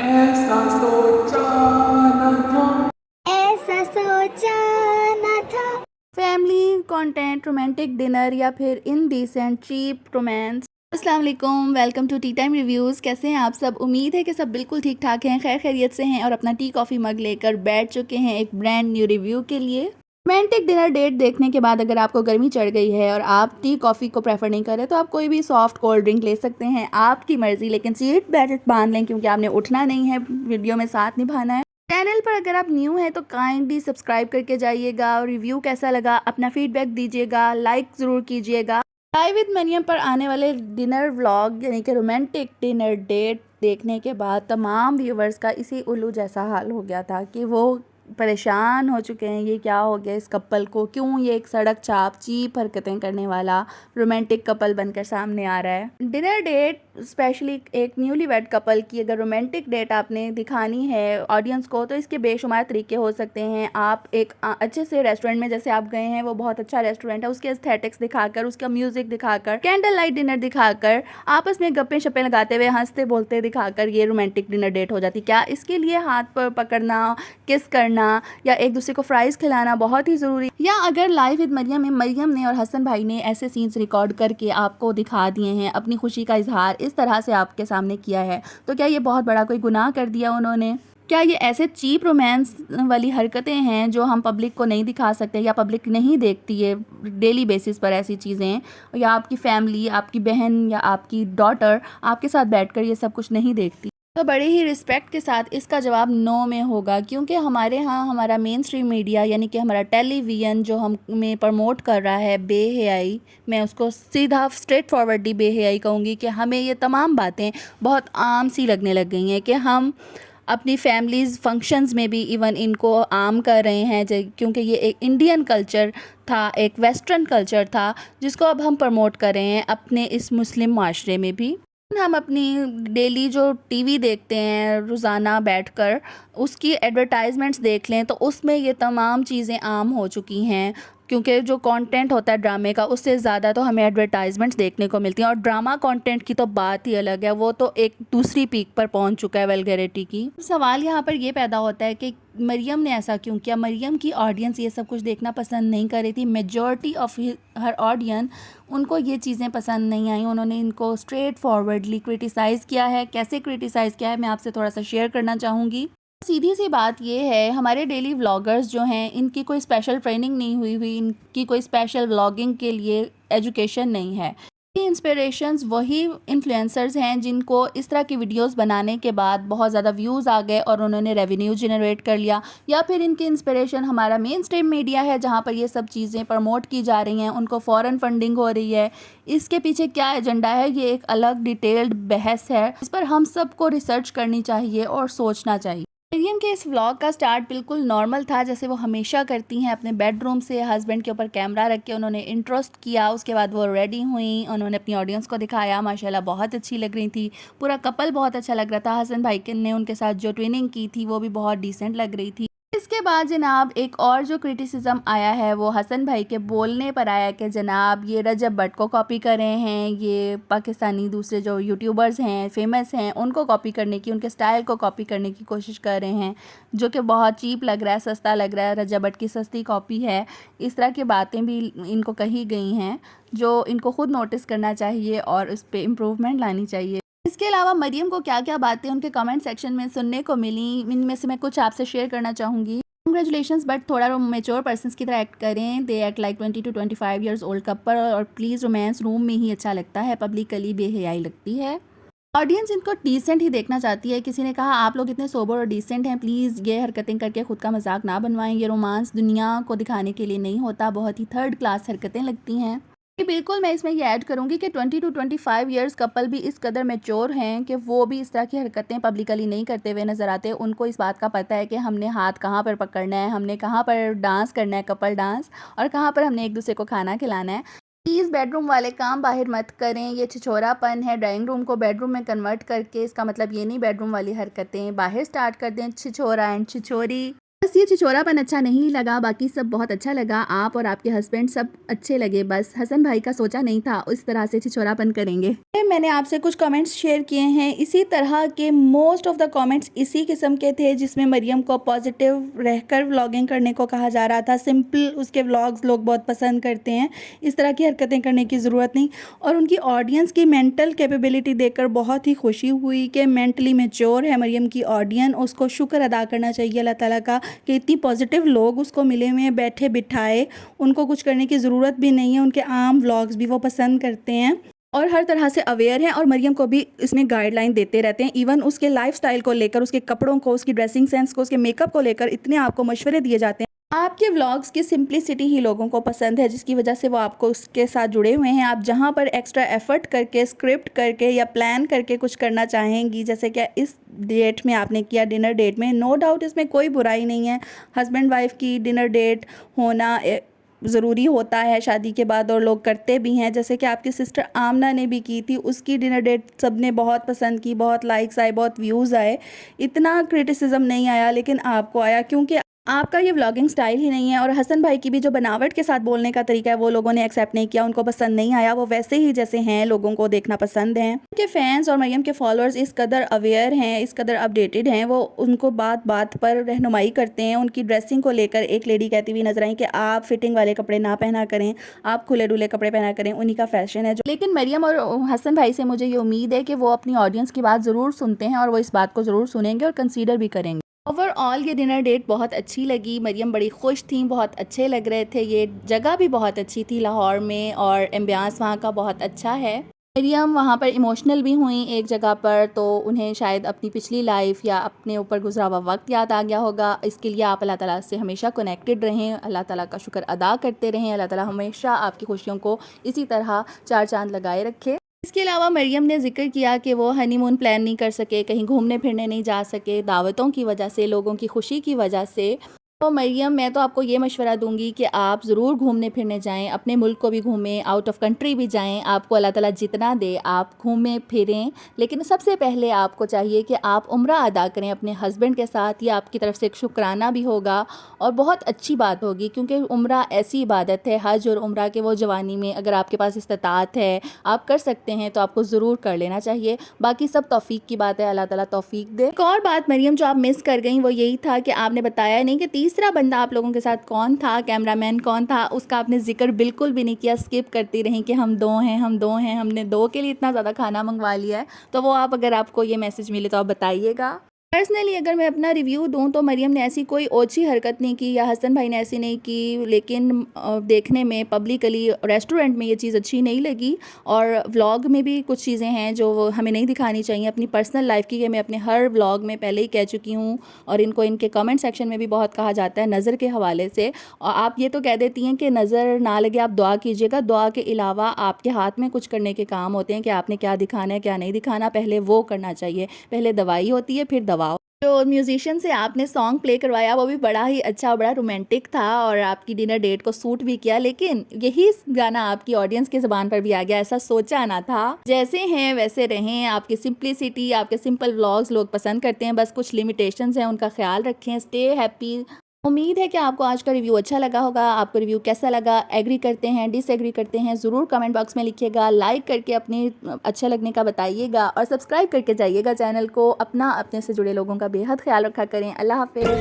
ऐसा सोचा न था। ऐसा सोचा न था। फैमिली कंटेंट, रोमांटिक डिनर या फिर इनडिसेंट चीप रोमांस। अस्सलाम वालेकुम, welcome to Tea Time Reviews. कैसे हैं आप सब? उम्मीद है कि सब बिल्कुल ठीक ठाक हैं, खैर खैरियत से हैं और अपना टी कॉफ़ी मग लेकर बैठ चुके हैं एक ब्रांड न्यू रिव्यू के लिए। रोमांटिक डिनर डेट देखने के बाद अगर आपको गर्मी चढ़ गई है और आप टी कॉफ़ी को प्रेफर नहीं कर रहे तो आप कोई भी सॉफ्ट कोल्ड ड्रिंक ले सकते हैं, आपकी मर्ज़ी, लेकिन सीट बेल्ट बांध लें क्योंकि आपने उठना नहीं है, वीडियो में साथ निभाना है। चैनल पर अगर आप न्यू हैं तो काइंडली सब्सक्राइब करके जाइएगा और रिव्यू कैसा लगा अपना फीडबैक दीजिएगा, लाइक ज़रूर कीजिएगा। चाय विद मरियम पर आने वाले डिनर व्लॉग यानी कि रोमांटिक डिनर डेट देखने के बाद तमाम व्यूवर्स का इसी उल्लू जैसा हाल हो गया था कि वो परेशान हो चुके हैं, ये क्या हो गया इस कपल को, क्यों ये एक सड़क छाप चीप हरकतें करने वाला रोमांटिक कपल बनकर सामने आ रहा है। डिनर डेट स्पेशली एक न्यूली वेड कपल की अगर रोमांटिक डेट आपने दिखानी है ऑडियंस को तो इसके बेशुमार तरीके हो सकते हैं। आप एक अच्छे से रेस्टोरेंट में जैसे आप गए हैं, वो बहुत अच्छा रेस्टोरेंट है, उसके एस्थेटिक्स दिखाकर, उसका म्यूजिक दिखाकर, कैंडल लाइट डिनर दिखाकर, आपस में गप्पे शप्पे लगाते हुए हंसते बोलते दिखाकर ये रोमांटिक डिनर डेट हो जाती। क्या इसके लिए हाथ पर पकड़ना, किस करना या एक दूसरे को फ्राइज खिलाना बहुत ही ज़रूरी? या अगर लाइव विद मरियम में मरियम ने और हसन भाई ने ऐसे सीन्स रिकॉर्ड करके आपको दिखा दिए हैं, अपनी खुशी का इजहार इस तरह से आपके सामने किया है, तो क्या ये बहुत बड़ा कोई गुनाह कर दिया उन्होंने? क्या ये ऐसे चीप रोमांस वाली हरकतें हैं जो हम पब्लिक को नहीं दिखा सकते या पब्लिक नहीं देखती है डेली बेसिस पर ऐसी चीज़ें, या आपकी फैमिली, आपकी बहन या आपकी डॉटर आपके साथ बैठकर ये सब कुछ नहीं देखती? तो बड़े ही रिस्पेक्ट के साथ इसका जवाब नो में होगा, क्योंकि हमारे यहाँ हमारा मेन स्ट्रीम मीडिया यानी कि हमारा टेलीविज़न जो हम में प्रमोट कर रहा है बेहयाई, मैं उसको सीधा स्ट्रेट फॉरवर्डली बेहयाई कहूँगी कि हमें ये तमाम बातें बहुत आम सी लगने लग गई हैं कि हम अपनी फैमिलीज़ फंक्शंस में भी इवन इनको आम कर रहे हैं, क्योंकि ये एक इंडियन कल्चर था, एक वेस्टर्न कल्चर था जिसको अब हम प्रमोट कर रहे हैं अपने इस मुस्लिम माशरे में भी। हम अपनी डेली जो टीवी देखते हैं रोज़ाना बैठकर, उसकी एडवर्टाइजमेंट्स देख लें तो उसमें ये तमाम चीज़ें आम हो चुकी हैं, क्योंकि जो कंटेंट होता है ड्रामे का उससे ज़्यादा तो हमें एडवर्टाइजमेंट्स देखने को मिलती हैं और ड्रामा कंटेंट की तो बात ही अलग है, वो तो एक दूसरी पीक पर पहुंच चुका है वल्गैरिटी की। सवाल यहाँ पर ये पैदा होता है कि मरियम ने ऐसा क्यों किया? मरियम की ऑडियंस ये सब कुछ देखना पसंद नहीं कर रही थी, मेजॉरिटी ऑफ हर ऑडियंस उनको ये चीज़ें पसंद नहीं आई, उन्होंने इनको स्ट्रेट फॉरवर्डली क्रिटिसाइज़ किया है। कैसे क्रिटिसाइज़ किया है मैं आपसे थोड़ा सा शेयर करना चाहूँगी। सीधी सी बात ये है, हमारे डेली व्लॉगर्स जो हैं इनकी कोई स्पेशल ट्रेनिंग नहीं हुई, इनकी कोई स्पेशल व्लॉगिंग के लिए एजुकेशन नहीं है। इंस्पिरेशंस वही इन्फ्लुएंसर्स हैं जिनको इस तरह की वीडियोस बनाने के बाद बहुत ज़्यादा व्यूज़ आ गए और उन्होंने रेवेन्यू जनरेट कर लिया, या फिर इनकी इंस्पिरेशन हमारा मेन स्ट्रीम मीडिया है जहां पर ये सब चीज़ें प्रमोट की जा रही हैं, उनको फ़ौरन फंडिंग हो रही है। इसके पीछे क्या एजेंडा है, ये एक अलग डिटेल्ड बहस है, इस पर हम सबको रिसर्च करनी चाहिए और सोचना चाहिए। मरियम के इस व्लॉग का स्टार्ट बिल्कुल नॉर्मल था, जैसे वो हमेशा करती हैं। अपने बेडरूम से हस्बैंड के ऊपर कैमरा रख के उन्होंने इंट्रोस्ट किया, उसके बाद वो रेडी हुई, उन्होंने अपनी ऑडियंस को दिखाया, माशाल्लाह बहुत अच्छी लग रही थी, पूरा कपल बहुत अच्छा लग रहा था। हसन भाई ने उनके साथ जो ट्विनिंग की थी वो भी बहुत डिसेंट लग रही थी। इसके बाद जनाब एक और जो क्रिटिसिज्म आया है वो हसन भाई के बोलने पर आया कि जनाब ये रजब भट्ट को कॉपी कर रहे हैं, ये पाकिस्तानी दूसरे जो यूट्यूबर्स हैं फेमस हैं उनको कॉपी करने की, उनके स्टाइल को कॉपी करने की कोशिश कर रहे हैं, जो कि बहुत चीप लग रहा है, सस्ता लग रहा है, रजब भट्ट की सस्ती कॉपी है। इस तरह की बातें भी इनको कही गई हैं जो इनको खुद नोटिस करना चाहिए और उस पर इम्प्रूवमेंट लानी चाहिए। इसके अलावा मरियम को क्या क्या बातें उनके कमेंट सेक्शन में सुनने को मिली, इनमें से मैं कुछ आपसे शेयर करना चाहूँगी। कंग्रेचुलेशंस, बट थोड़ा मेच्योर पर्सन्स की तरह एक्ट करें, they act like 20 to 25 years old couple, और प्लीज़ रोमांस रूम में ही अच्छा लगता है, पब्लिकली बेहयाई लगती है। ऑडियंस इनको डिसेंट ही देखना चाहती है। किसी ने कहा आप लोग इतने सोबर और डिसेंट हैं, प्लीज़ ये हरकतें करके खुद का मजाक ना बनवाएं, ये रोमांस दुनिया को दिखाने के लिए नहीं होता, बहुत ही थर्ड क्लास हरकतें लगती हैं। बिल्कुल मैं इसमें ये ऐड करूंगी कि 20 to 25 ईयर्स कपल भी इस कदर मैच्योर हैं कि वो भी इस तरह की हरकतें पब्लिकली नहीं करते हुए नज़र आते। उनको इस बात का पता है कि हमने हाथ कहाँ पर पकड़ना है, हमने कहाँ पर डांस करना है, कपल डांस, और कहाँ पर हमने एक दूसरे को खाना खिलाना है। प्लीज़ बेडरूम वाले काम बाहर मत करें, ये छिछोरापन है। ड्राइंग रूम को बेडरूम में कन्वर्ट करके इसका मतलब ये नहीं बेडरूम वाली हरकतें बाहर स्टार्ट कर दें, छिछोरा एंड छिछोरी। बस ये छिछोरापन अच्छा नहीं लगा, बाकी सब बहुत अच्छा लगा। आप और आपके हस्बैंड सब अच्छे लगे, बस हसन भाई का सोचा नहीं था उस तरह से छिछोरापन करेंगे। मैंने आपसे कुछ कमेंट्स शेयर किए हैं, इसी तरह के मोस्ट ऑफ द कमेंट्स इसी किस्म के थे जिसमें मरियम को पॉजिटिव रहकर व्लॉगिंग करने को कहा जा रहा था। सिंपल उसके व्लॉग्स लोग बहुत पसंद करते हैं, इस तरह की हरकतें करने की ज़रूरत नहीं। और उनकी ऑडियंस की मेंटल कैपेबिलिटी देखकर बहुत ही खुशी हुई कि मेंटली मैच्योर है मरियम की ऑडियंस। उसको शुक्र अदा करना चाहिए अल्लाह ताला का कि इतनी पॉजिटिव लोग उसको मिले हुए हैं, बैठे बिठाए, उनको कुछ करने की ज़रूरत भी नहीं है। उनके आम व्लॉग्स भी वो पसंद करते हैं और हर तरह से अवेयर हैं और मरियम को भी इसमें गाइडलाइन देते रहते हैं। इवन उसके लाइफस्टाइल को लेकर, उसके कपड़ों को, उसकी ड्रेसिंग सेंस को, उसके मेकअप को लेकर इतने आपको मशवरे दिए जाते हैं। आपके व्लॉग्स की सिंप्लिसिटी ही लोगों को पसंद है, जिसकी वजह से वो आपको उसके साथ जुड़े हुए हैं। आप जहाँ पर एक्स्ट्रा एफर्ट करके, स्क्रिप्ट करके या प्लान करके कुछ करना चाहेंगी, जैसे कि इस डेट में आपने किया, डिनर डेट में, नो डाउट इसमें कोई बुराई नहीं है। हस्बैंड वाइफ की डिनर डेट होना ज़रूरी होता है शादी के बाद और लोग करते भी हैं। जैसे कि आपकी सिस्टर आमना ने भी की थी, उसकी डिनर डेट सब ने बहुत पसंद की, बहुत लाइक्स आए, बहुत व्यूज़ आए, इतना क्रिटिसिज्म नहीं आया, लेकिन आपको आया क्योंकि आपका ये व्लॉगिंग स्टाइल ही नहीं है। और हसन भाई की भी जो बनावट के साथ बोलने का तरीका है वो लोगों ने एक्सेप्ट नहीं किया, उनको पसंद नहीं आया। वो वैसे ही जैसे हैं, लोगों को देखना पसंद है। उनके फैंस और मरियम के फॉलोअर्स इस कदर अवेयर हैं, इस कदर अपडेटेड हैं, वो उनको बात बात पर रहनुमाई करते हैं। उनकी ड्रेसिंग को लेकर एक लेडी कहती हुई नजर आई कि आप फिटिंग वाले कपड़े ना पहना करें, आप खुले डुले कपड़े पहना करें, उन्हीं का फैशन है। लेकिन मरियम और हसन भाई से मुझे ये उम्मीद है कि वो अपनी ऑडियंस की बात ज़रूर सुनते हैं और वो इस बात को ज़रूर सुनेंगे और कंसीडर भी करेंगे। ओवरऑल ये डिनर डेट बहुत अच्छी लगी, मरियम बड़ी खुश थी, बहुत अच्छे लग रहे थे। ये जगह भी बहुत अच्छी थी लाहौर में और एम्बियंस वहाँ का बहुत अच्छा है। मरियम वहाँ पर इमोशनल भी हुई एक जगह पर, तो उन्हें शायद अपनी पिछली लाइफ या अपने ऊपर गुजरा हुआ वक्त याद आ गया होगा। इसके लिए आप अल्लाह ताला से हमेशा कनेक्टेड रहें, अल्लाह ताला का शुक्र अदा करते रहें। अल्लाह ताला हमेशा आपकी खुशियों को इसी तरह चार चांद लगाए रखे। इसके अलावा मरियम ने जिक्र किया कि वो हनीमून प्लान नहीं कर सके, कहीं घूमने फिरने नहीं जा सके, दावतों की वजह से, लोगों की खुशी की वजह से। तो मरियम, मैं तो आपको ये मशवरा दूंगी कि आप ज़रूर घूमने फिरने जाएं, अपने मुल्क को भी घूमें, आउट ऑफ कंट्री भी जाएं। आपको अल्लाह ताला जितना दे आप घूमें फिरें, लेकिन सबसे पहले आपको चाहिए कि आप उम्रा अदा करें अपने हस्बैंड के साथ। ये आपकी तरफ से एक शुक्राना भी होगा और बहुत अच्छी बात होगी, क्योंकि उम्रा ऐसी इबादत है, हज और उम्रा के वो जवानी में अगर आपके पास इस्तात है, आप कर सकते हैं, तो आपको ज़रूर कर लेना चाहिए। बाकी सब तौफीक की बात है, अल्लाह ताला तौफीक दे। एक और बात मरियम जो आप मिस कर गई वो यही था कि आपने बताया नहीं कि तीसरा बंदा आप लोगों के साथ कौन था, कैमरामैन कौन था, उसका आपने जिक्र बिल्कुल भी नहीं किया। स्किप करती रही कि हम दो हैं, हम दो हैं, हमने दो के लिए इतना ज़्यादा खाना मंगवा लिया है। तो वो आप, अगर आपको ये मैसेज मिले तो आप बताइएगा। पर्सनली अगर मैं अपना रिव्यू दूं तो मरियम ने ऐसी कोई ओछी हरकत नहीं की या हसन भाई ने ऐसी नहीं की, लेकिन देखने में पब्लिकली रेस्टोरेंट में ये चीज़ अच्छी नहीं लगी। और व्लॉग में भी कुछ चीज़ें हैं जो हमें नहीं दिखानी चाहिए अपनी पर्सनल लाइफ की, कि मैं अपने हर व्लॉग में पहले ही कह चुकी हूँ और इनको इनके कमेंट सेक्शन में भी बहुत कहा जाता है नज़र के हवाले से। और आप ये तो कह देती हैं कि नज़र ना लगे, आप दुआ कीजिएगा। दुआ के अलावा आपके हाथ में कुछ करने के काम होते हैं कि आपने क्या दिखाना है क्या नहीं दिखाना, पहले वो करना चाहिए। पहले दवाई होती है, फिर दवा। जो म्यूजिशियन से आपने सॉन्ग प्ले करवाया वो भी बड़ा ही अच्छा, बड़ा रोमांटिक था और आपकी डिनर डेट को सूट भी किया, लेकिन यही गाना आपकी ऑडियंस की ज़बान पर भी आ गया, ऐसा सोचा ना था। जैसे हैं वैसे रहें, आपकी सिंप्लिसिटी, आपके सिंपल व्लॉग्स लोग पसंद करते हैं, बस कुछ लिमिटेशंस हैं, उनका ख्याल रखें। Stay happy. उम्मीद है कि आपको आज का रिव्यू अच्छा लगा होगा। आपको रिव्यू कैसा लगा, एग्री करते हैं, डिसएग्री करते हैं, ज़रूर कमेंट बॉक्स में लिखिएगा। लाइक करके अपने अच्छा लगने का बताइएगा और सब्सक्राइब करके जाइएगा चैनल को। अपना, अपने से जुड़े लोगों का बेहद ख्याल रखा करें। अल्लाह हाफ़िज़।